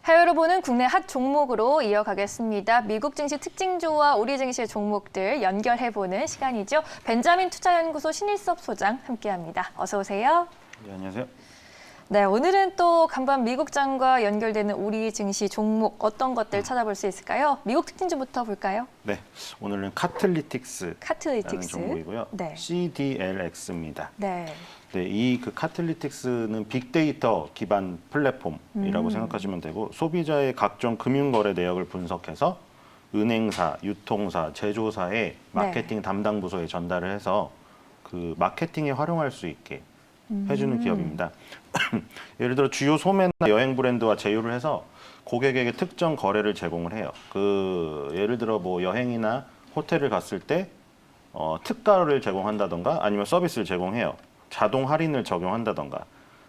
해외로 보는 국내 핫 종목으로 이어가겠습니다. 미국 증시 특징주와 우리 증시의 종목들 연결해보는 시간이죠. 벤자민 투자연구소 신일섭 소장 함께합니다. 어서 오세요. 네, 안녕하세요. 네, 오늘은 또 간밤 미국장과 연결되는 우리 증시 종목 어떤 것들 찾아볼 수 있을까요? 미국 특징주부터 볼까요? 네, 오늘은 카틀리틱스라는 카틀리틱스. 종목이고요. 네. CDLX입니다. 네. 네, 이 카틀리틱스는 빅데이터 기반 플랫폼이라고 생각하시면 되고 소비자의 각종 금융거래 내역을 분석해서 은행사, 유통사, 제조사의 마케팅 담당 부서에 전달을 해서 그 마케팅에 활용할 수 있게 해주는 기업입니다. 예를 들어 주요 소매나 여행 브랜드와 제휴를 해서 고객에게 특정 거래를 제공을 해요. 그 예를 들어 뭐 여행이나 호텔을 갔을 때 특가를 제공한다던가 아니면 서비스를 제공해요. 자동 할인을 적용한다던가.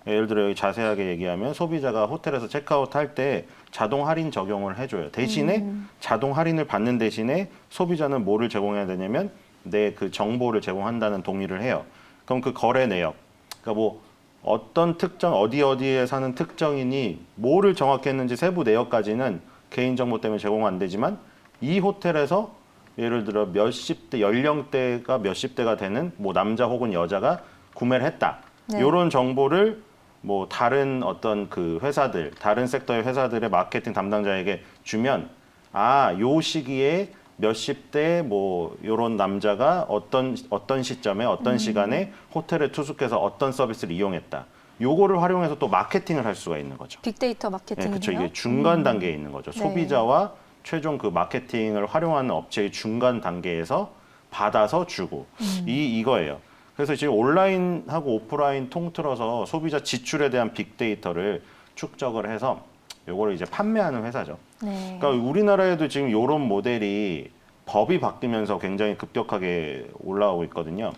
예를 들어 여기 자세하게 얘기하면 소비자가 호텔에서 체크아웃 할 때 자동 할인 적용을 해줘요. 대신에 자동 할인을 받는 대신에 소비자는 뭐를 제공해야 되냐면 내 그 정보를 제공한다는 동의를 해요. 그럼 그 거래 내역, 그러니까 뭐 어떤 특정 어디에 사는 특정인이 뭐를 정확히 했는지 세부 내역까지는 개인정보 때문에 제공 안 되지만 이 호텔에서 예를 들어 몇십 대 연령대가 몇십 대가 되는 뭐 남자 혹은 여자가 구매를 했다. 네. 이런 정보를 뭐 다른 어떤 그 회사들, 다른 섹터의 회사들의 마케팅 담당자에게 주면 요 시기에 몇십 대 뭐 이런 남자가 어떤 시점에 어떤 시간에 호텔에 투숙해서 어떤 서비스를 이용했다. 요거를 활용해서 또 마케팅을 할 수가 있는 거죠. 빅데이터 네, 마케팅이요. 그렇죠. 이게 중간 단계에 있는 거죠. 네. 소비자와 최종 그 마케팅을 활용하는 업체의 중간 단계에서 받아서 주고 이거예요. 그래서 지금 온라인하고 오프라인 통틀어서 소비자 지출에 대한 빅데이터를 축적을 해서 요거를 이제 판매하는 회사죠. 네. 그러니까 우리나라에도 지금 이런 모델이 법이 바뀌면서 굉장히 급격하게 올라오고 있거든요.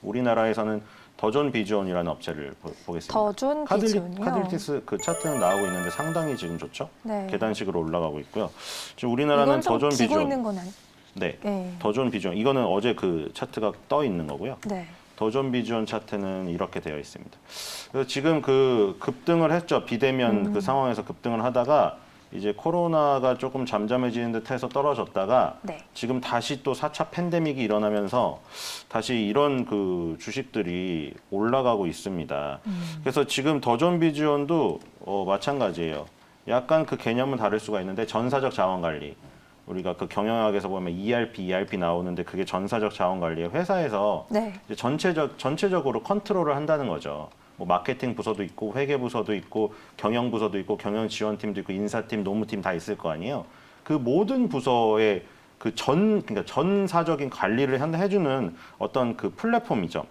우리나라에서는 더존 비주온이라는 업체를 보겠습니다. 더존 비주온이요? 카들리틱스 그 차트는 나오고 있는데 상당히 지금 좋죠. 네. 계단식으로 올라가고 있고요. 지금 우리나라는 이건 좀 더존 지고 비주온. 있는 건 아니. 네. 네. 더존 비주온. 이거는 어제 그 차트가 떠 있는 거고요. 네. 더존 비주온 차트는 이렇게 되어 있습니다. 그래서 지금 그 급등을 했죠. 비대면 그 상황에서 급등을 하다가 이제 코로나가 조금 잠잠해지는 듯해서 떨어졌다가 네. 지금 다시 또 4차 팬데믹이 일어나면서 다시 이런 그 주식들이 올라가고 있습니다. 그래서 지금 더존 비주온도 마찬가지예요. 약간 그 개념은 다를 수가 있는데 전사적 자원 관리. 우리가 그 경영학에서 보면 ERP 나오는데 그게 전사적 자원 관리에 회사에서 네. 이제 전체적으로 컨트롤을 한다는 거죠. 뭐 마케팅 부서도 있고 회계 부서도 있고 경영 부서도 있고 경영 지원팀도 있고 인사팀, 노무팀 다 있을 거 아니에요. 그 모든 부서의 그러니까 전사적인 관리를 해주는 어떤 그 플랫폼이죠.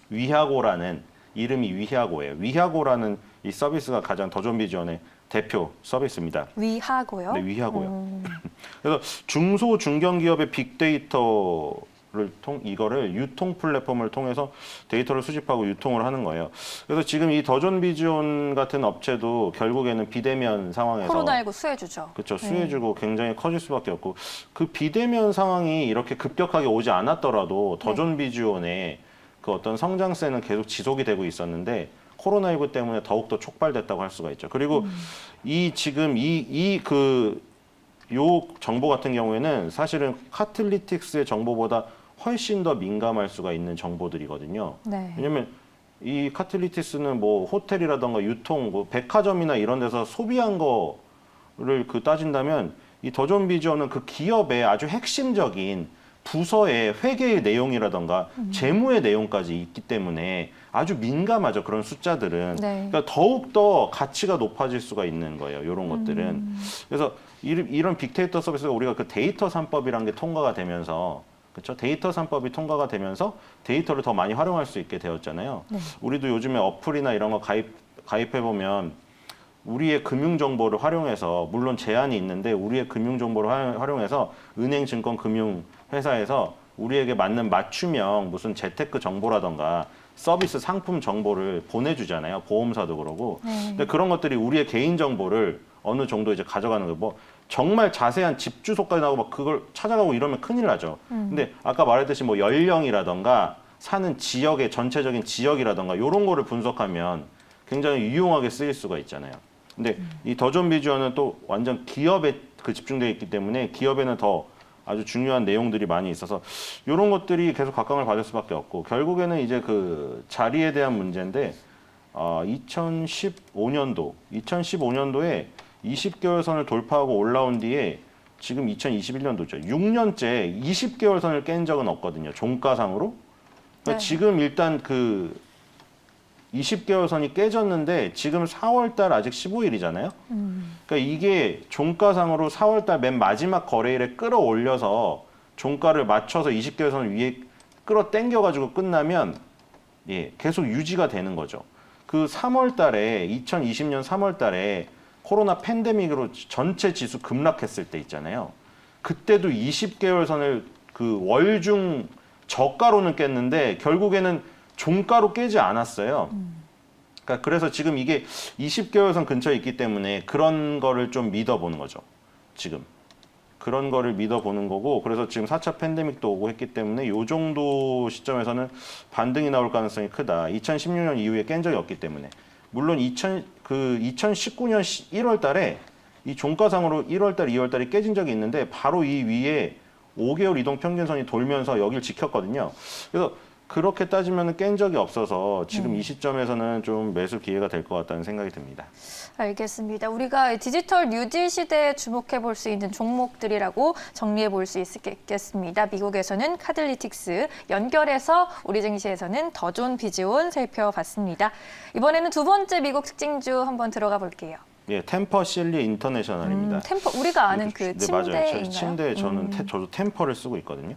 위하고라는 이름이 위하고예요. 위하고라는 이 서비스가 가장 더존 비주온의 대표 서비스입니다. 위하고요? 네, 위하고요. 그래서 중소 중견 기업의 빅데이터를 이거를 유통 플랫폼을 통해서 데이터를 수집하고 유통을 하는 거예요. 그래서 지금 이 더존 비주온 같은 업체도 결국에는 비대면 상황에서 코로나19 수혜주죠. 그렇죠. 수혜주고 굉장히 커질 수밖에 없고 그 비대면 상황이 이렇게 급격하게 오지 않았더라도 더존 비주온의 그 어떤 성장세는 계속 지속이 되고 있었는데 코로나19 때문에 더욱더 촉발됐다고 할 수가 있죠. 그리고 지금 요 정보 같은 경우에는 사실은 카틀리틱스의 정보보다 훨씬 더 민감할 수가 있는 정보들이거든요. 네. 왜냐면 이 카틀리틱스는 뭐 호텔이라던가 유통, 뭐 백화점이나 이런 데서 소비한 거를 따진다면 이 더존 비주얼은 그 기업의 아주 핵심적인 부서의 회계의 내용이라던가 재무의 내용까지 있기 때문에 아주 민감하죠. 그런 숫자들은. 네. 그러니까 더욱더 가치가 높아질 수가 있는 거예요. 이런 것들은. 그래서 이런 빅데이터 서비스가 우리가 그 데이터 3법이라는 게 통과가 되면서 그렇죠? 데이터 3법이 통과가 되면서 데이터를 더 많이 활용할 수 있게 되었잖아요. 네. 우리도 요즘에 어플이나 이런 거 가입해 보면 우리의 금융 정보를 활용해서 물론 제한이 있는데 우리의 금융 정보를 활용해서 은행, 증권, 금융 회사에서 우리에게 맞는 맞춤형 무슨 재테크 정보라던가 서비스 상품 정보를 보내주잖아요. 보험사도 그러고. 근데 그런 것들이 우리의 개인 정보를 어느 정도 이제 가져가는 거예요. 뭐 정말 자세한 집 주소까지 나오고 막 그걸 찾아가고 이러면 큰일 나죠. 근데 아까 말했듯이 뭐 연령이라던가 사는 지역의 전체적인 지역이라던가 이런 거를 분석하면 굉장히 유용하게 쓰일 수가 있잖아요. 근데 이 더존 비주얼은 또 완전 기업에 그 집중되어 있기 때문에 기업에는 더 아주 중요한 내용들이 많이 있어서 이런 것들이 계속 각광을 받을 수밖에 없고 결국에는 이제 그 자리에 대한 문제인데 2015년도에 20개월 선을 돌파하고 올라온 뒤에 지금 2021년도죠. 6년째 20개월 선을 깬 적은 없거든요. 종가상으로. 그러니까 네. 지금 일단 그 20개월 선이 깨졌는데 지금 4월 달 아직 15일이잖아요. 그러니까 이게 종가상으로 4월 달 맨 마지막 거래일에 끌어올려서 종가를 맞춰서 20개월 선을 위에 끌어당겨 가지고 끝나면 예, 계속 유지가 되는 거죠. 그 3월 달에 2020년 3월 달에 코로나 팬데믹으로 전체 지수 급락했을 때 있잖아요. 그때도 20개월 선을 그 월중 저가로는 깼는데 결국에는 종가로 깨지 않았어요. 그러니까 그래서 지금 이게 20개월 선 근처에 있기 때문에 그런 거를 좀 믿어보는 거죠. 지금. 그런 거를 믿어보는 거고 그래서 지금 4차 팬데믹도 오고 했기 때문에 이 정도 시점에서는 반등이 나올 가능성이 크다. 2016년 이후에 깬 적이 없기 때문에. 물론 2019년 1월 달에 이 종가상으로 1월 달, 2월 달에 깨진 적이 있는데 바로 이 위에 5개월 이동 평균선이 돌면서 여기를 지켰거든요. 그래서 그렇게 따지면 깬 적이 없어서 지금 이 시점에서는 좀 매수 기회가 될 것 같다는 생각이 듭니다. 알겠습니다. 우리가 디지털 뉴딜 시대에 주목해 볼 수 있는 종목들이라고 정리해 볼 수 있겠습니다. 미국에서는 카들리틱스, 연결해서 우리 증시에서는 더존 비즈온 살펴봤습니다. 이번에는 두 번째 미국 특징주 한번 들어가 볼게요. 예, 템퍼 실리 인터내셔널입니다. 템퍼, 우리가 아는 그 네, 맞아요. 침대인가요? 침대 저도 템퍼를 쓰고 있거든요.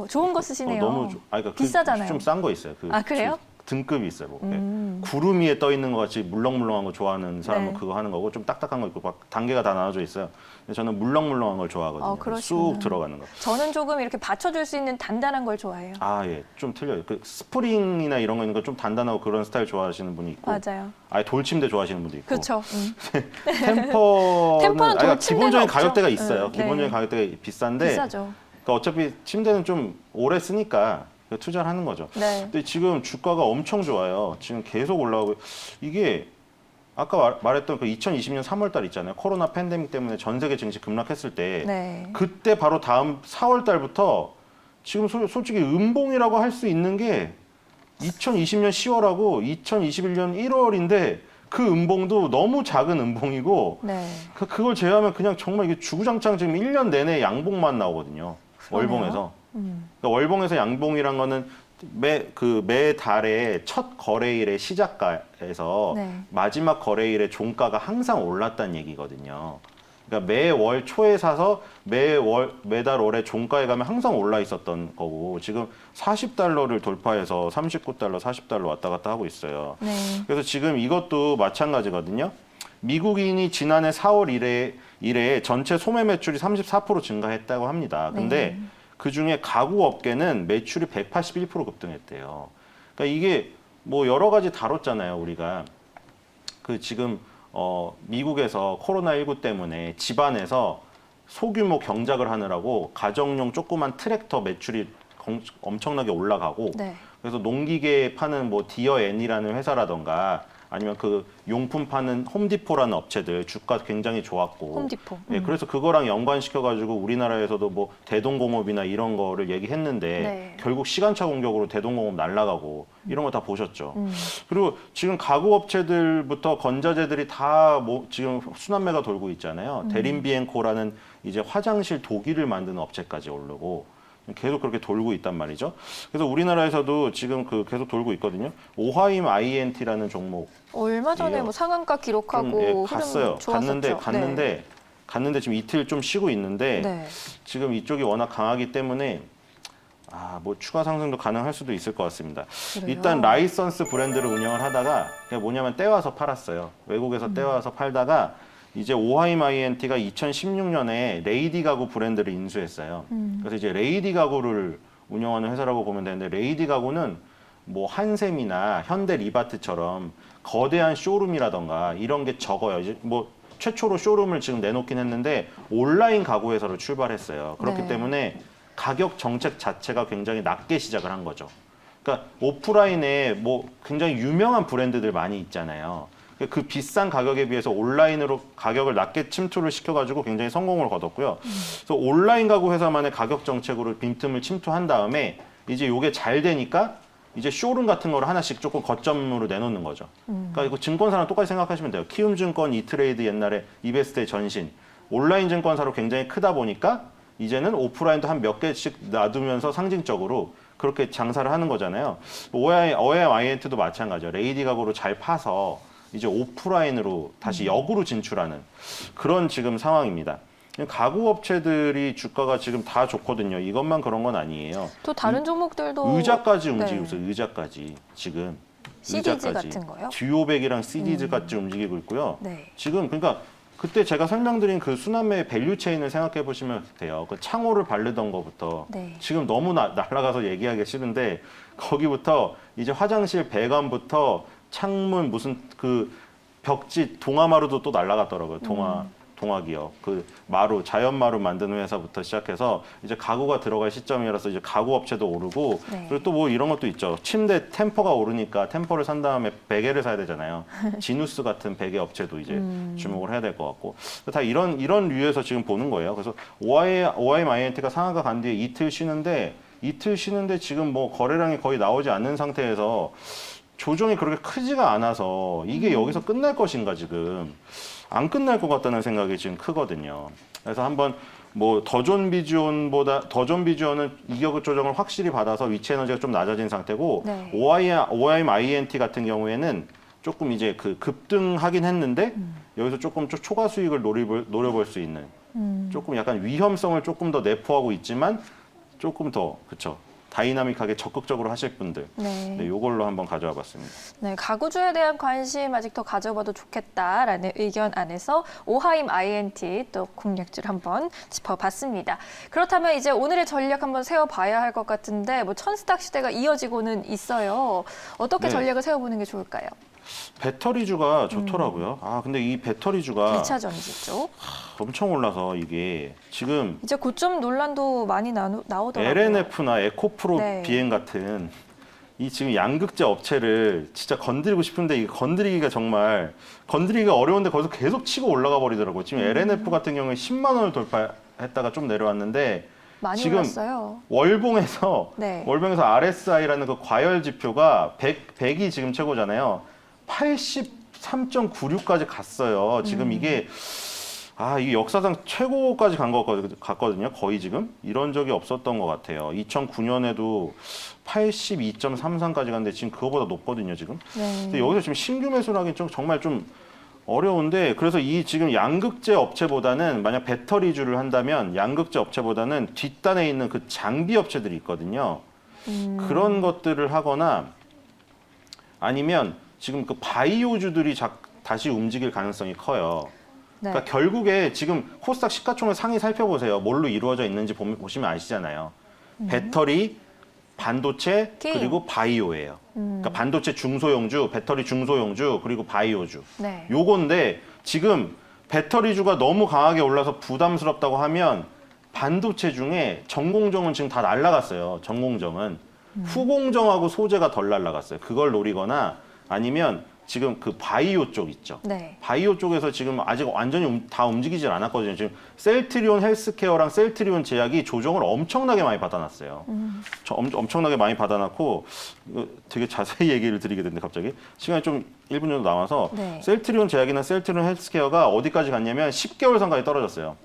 좋은 거 쓰시네요. 너무 그러니까 비싸잖아요. 좀 싼 거 있어요. 아, 그래요? 등급이 있어요. 뭐. 예. 구름 위에 떠 있는 것 같이 물렁물렁한 거 좋아하는 사람은 네. 그거 하는 거고 좀 딱딱한 거 있고 막 단계가 다 나눠져 있어요. 근데 저는 물렁물렁한 걸 좋아하거든요. 그러시구나. 쑥 들어가는 거. 저는 조금 이렇게 받쳐줄 수 있는 단단한 걸 좋아해요. 아, 예. 좀 틀려요. 그 스프링이나 이런 거 있는 거 좀 단단하고 그런 스타일 좋아하시는 분이 있고 맞아요. 아예 돌침대 좋아하시는 분도 있고. 그렇죠. 템퍼는 돌침대가 기본적인 없죠? 가격대가 있어요. 네. 기본적인 가격대가 비싼데 비싸죠. 그러니까 어차피 침대는 좀 오래 쓰니까 투자를 하는 거죠. 네. 근데 지금 주가가 엄청 좋아요. 지금 계속 올라오고 이게 아까 말했던 그 2020년 3월 달 있잖아요. 코로나 팬데믹 때문에 전 세계 증시 급락했을 때 네. 그때 바로 다음 4월 달부터 지금 솔직히 음봉이라고 할 수 있는 게 2020년 10월하고 2021년 1월인데 그 음봉도 너무 작은 음봉이고 네. 그걸 제외하면 그냥 정말 이게 주구장창 지금 1년 내내 양봉만 나오거든요. 그러네요. 월봉에서. 그러니까 월봉에서 양봉이란 거는 매 달의 첫 거래일의 시작가에서 네. 마지막 거래일의 종가가 항상 올랐다는 얘기거든요. 그러니까 매월 초에 사서 매달 월에 종가에 가면 항상 올라 있었던 거고 지금 40달러를 돌파해서 39달러, 40달러 왔다 갔다 하고 있어요. 네. 그래서 지금 이것도 마찬가지거든요. 미국인이 지난해 4월 이래 전체 소매 매출이 34% 증가했다고 합니다. 근데 그 중에 가구 업계는 매출이 181% 급등했대요. 그러니까 이게 뭐 여러 가지 다뤘잖아요, 우리가. 그 지금 미국에서 코로나19 때문에 집안에서 소규모 경작을 하느라고 가정용 조그만 트랙터 매출이 엄청나게 올라가고 네. 그래서 농기계 파는 뭐 디어앤이라는 회사라던가 아니면 그 용품 파는 홈디포라는 업체들 주가 굉장히 좋았고 홈디포. 예, 그래서 그거랑 연관시켜가지고 우리나라에서도 뭐 대동공업이나 이런 거를 얘기했는데 네. 결국 시간차 공격으로 대동공업 날라가고 이런 거 다 보셨죠. 그리고 지금 가구 업체들부터 건자재들이 다 지금 순환매가 돌고 있잖아요. 대림비엔코라는 이제 화장실 도기를 만드는 업체까지 오르고 계속 그렇게 돌고 있단 말이죠. 그래서 우리나라에서도 지금 계속 돌고 있거든요. 오하임 INT라는 종목. 얼마 전에 뭐 상한가 기록하고 예, 흐름 갔어요. 좋았었죠. 갔는데 지금 이틀 좀 쉬고 있는데 네. 지금 이쪽이 워낙 강하기 때문에 뭐 추가 상승도 가능할 수도 있을 것 같습니다. 그래요? 일단 라이선스 브랜드를 운영을 하다가 그냥 뭐냐면 떼와서 팔았어요. 외국에서 떼와서 팔다가 이제 오하임 INT가 2016년에 레이디 가구 브랜드를 인수했어요. 그래서 이제 레이디 가구를 운영하는 회사라고 보면 되는데 레이디 가구는 뭐 한샘이나 현대 리바트처럼 거대한 쇼룸이라던가 이런 게 적어요. 이제 뭐 최초로 쇼룸을 지금 내놓긴 했는데 온라인 가구 회사로 출발했어요. 그렇기 네. 때문에 가격 정책 자체가 굉장히 낮게 시작을 한 거죠. 그러니까 오프라인에 뭐 굉장히 유명한 브랜드들 많이 있잖아요. 그 비싼 가격에 비해서 온라인으로 가격을 낮게 침투를 시켜가지고 굉장히 성공을 거뒀고요. 그래서 온라인 가구 회사만의 가격 정책으로 빈틈을 침투한 다음에 이제 이게 잘 되니까 이제 쇼룸 같은 거를 하나씩 조금 거점으로 내놓는 거죠. 그러니까 이거 증권사랑 똑같이 생각하시면 돼요. 키움증권, 이트레이드 옛날에 이베스트의 전신, 온라인 증권사로 굉장히 크다 보니까 이제는 오프라인도 한 몇 개씩 놔두면서 상징적으로 그렇게 장사를 하는 거잖아요. OMINT도 마찬가지예요. 레이디 가구로 잘 파서 이제 오프라인으로 다시 역으로 진출하는 그런 지금 상황입니다. 가구 업체들이 주가가 지금 다 좋거든요. 이것만 그런 건 아니에요. 또 다른 종목들도 의자까지 네. 움직이고 있어요. 의자까지 지금. CD즈 의자까지. 같은 거요? 듀오백이랑 CD즈 같이 움직이고 있고요. 네. 지금 그러니까 그때 제가 설명드린 그 수남매의 밸류 체인을 생각해 보시면 돼요. 그 창호를 바르던 거부터 네. 지금 너무 날아가서 얘기하기 싫은데 거기부터 이제 화장실 배관부터 창문 무슨 그 벽지 동아마루도 또 날아갔더라고요. 동아 기업 그 마루 자연 마루 만드는 회사부터 시작해서 이제 가구가 들어갈 시점이라서 이제 가구 업체도 오르고 네. 그리고 또 뭐 이런 것도 있죠. 침대 템퍼가 오르니까 템퍼를 산 다음에 베개를 사야 되잖아요. 지누스 같은 베개 업체도 이제 주목을 해야 될 것 같고 다 이런 류에서 지금 보는 거예요. 그래서 OIMINT가 상한가 간 뒤에 이틀 쉬는데 지금 뭐 거래량이 거의 나오지 않는 상태에서 조정이 그렇게 크지가 않아서 이게 여기서 끝날 것인가 지금 안 끝날 것 같다는 생각이 지금 크거든요. 그래서 한번 뭐 더존 비주얼은 이격 조정을 확실히 받아서 위치 에너지가 좀 낮아진 상태고 네. OIMINT 같은 경우에는 조금 이제 그 급등하긴 했는데 여기서 조금 초과 수익을 노려볼 수 있는 조금 약간 위험성을 조금 더 내포하고 있지만 조금 더 그쵸. 다이나믹하게 적극적으로 하실 분들 네. 이걸로 한번 가져와 봤습니다. 네, 가구주에 대한 관심 아직 더 가져봐도 좋겠다라는 의견 안에서 오하임 INT 또 공략주를 한번 짚어봤습니다. 그렇다면 이제 오늘의 전략 한번 세워봐야 할 것 같은데 뭐 천스탁 시대가 이어지고는 있어요. 어떻게 네. 전략을 세워보는 게 좋을까요? 배터리주가 좋더라고요. 아 근데 이 배터리주가 2차 전지 쪽. 엄청 올라서 이게 지금 이제 고점 논란도 많이 나오더라고요. LNF나 에코프로 네. 비행 같은 이 지금 양극재 업체를 진짜 건드리고 싶은데 이게 건드리기가 어려운데 거기서 계속 치고 올라가 버리더라고요. 지금 LNF 같은 경우에 10만 원을 돌파했다가 좀 내려왔는데 많이 지금 올랐어요. 월봉에서 네. RSI라는 그 과열 지표가 100이 지금 최고잖아요. 83.96까지 갔어요. 지금 이게 역사상 최고까지 간 것 같거든요. 거의 지금 이런 적이 없었던 것 같아요. 2009년에도 82.33까지 갔는데 지금 그거보다 높거든요. 지금. 네. 근데 여기서 지금 신규 매수를 하긴 정말 좀 어려운데 그래서 이 지금 양극재 업체보다는 만약 배터리주를 한다면 양극재 업체보다는 뒷단에 있는 그 장비 업체들이 있거든요. 그런 것들을 하거나 아니면 지금 그 바이오주들이 다시 움직일 가능성이 커요. 네. 그러니까 결국에 지금 코스닥 시가총액 상위 살펴보세요. 뭘로 이루어져 있는지 보시면 아시잖아요. 배터리, 반도체, 게임. 그리고 바이오예요. 그러니까 반도체 중소형주, 배터리 중소형주, 그리고 바이오주. 네. 요건데 지금 배터리주가 너무 강하게 올라서 부담스럽다고 하면 반도체 중에 전공정은 지금 다 날라갔어요. 전공정은. 후공정하고 소재가 덜 날라갔어요. 그걸 노리거나 아니면 지금 그 바이오 쪽 있죠. 네. 바이오 쪽에서 지금 아직 완전히 다 움직이질 않았거든요. 지금 셀트리온 헬스케어랑 셀트리온 제약이 조정을 엄청나게 많이 받아놨어요. 엄청나게 많이 받아놨고 되게 자세히 얘기를 드리게 됐는데 갑자기 시간이 좀 1분 정도 남아서 네. 셀트리온 제약이나 셀트리온 헬스케어가 어디까지 갔냐면 10개월 선까지 떨어졌어요.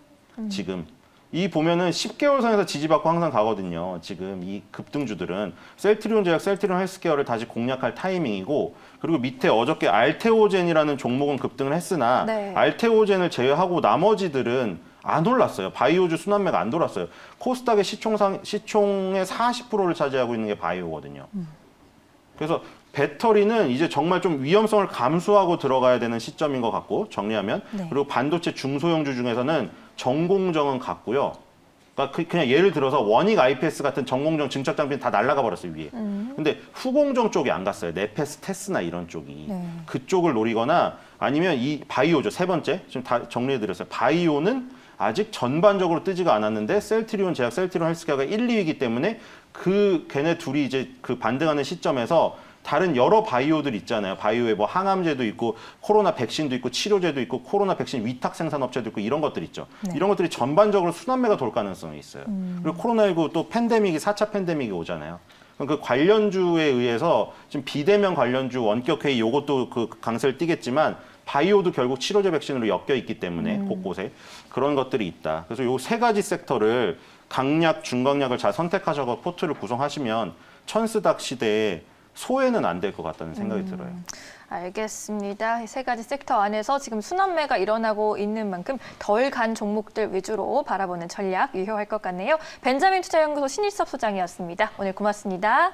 지금. 이 보면은 10개월 선에서 지지받고 항상 가거든요. 지금 이 급등주들은 셀트리온 제약, 셀트리온 헬스케어를 다시 공략할 타이밍이고 그리고 밑에 어저께 알테오젠이라는 종목은 급등을 했으나 네. 알테오젠을 제외하고 나머지들은 안 올랐어요. 바이오주 순환매가 안 돌았어요. 코스닥의 시총의 40%를 차지하고 있는 게 바이오거든요. 그래서 배터리는 이제 정말 좀 위험성을 감수하고 들어가야 되는 시점인 것 같고 정리하면 네. 그리고 반도체 중소형주 중에서는 전공정은 같고요. 그러니까 그냥 예를 들어서 원익 IPS 같은 전공정 증착 장비는 다 날아가 버렸어요 위에. 근데 후공정 쪽이 안 갔어요. 네페스, 테스나 이런 쪽이. 네. 그쪽을 노리거나 아니면 이 바이오죠. 세 번째 지금 다 정리해드렸어요. 바이오는 아직 전반적으로 뜨지가 않았는데 셀트리온 제약, 셀트리온 헬스케어가 1, 2위이기 때문에 걔네 둘이 이제 그 반등하는 시점에서 다른 여러 바이오들 있잖아요. 바이오에 뭐 항암제도 있고 코로나 백신도 있고 치료제도 있고 코로나 백신 위탁 생산업체도 있고 이런 것들 있죠. 네. 이런 것들이 전반적으로 순환매가 돌 가능성이 있어요. 그리고 코로나19 또 팬데믹이 4차 팬데믹이 오잖아요. 그럼 그 관련주에 의해서 지금 비대면 관련주 원격회의 요것도 그 강세를 띠겠지만 바이오도 결국 치료제 백신으로 엮여 있기 때문에 곳곳에 그런 것들이 있다. 그래서 요 세 가지 섹터를 강약, 중강약을 잘 선택하셔서 포트를 구성하시면 천스닥 시대에 소외는 안 될 것 같다는 생각이 들어요. 알겠습니다. 세 가지 섹터 안에서 지금 순환매가 일어나고 있는 만큼 덜 간 종목들 위주로 바라보는 전략 유효할 것 같네요. 벤자민 투자연구소 신일섭 소장이었습니다. 오늘 고맙습니다.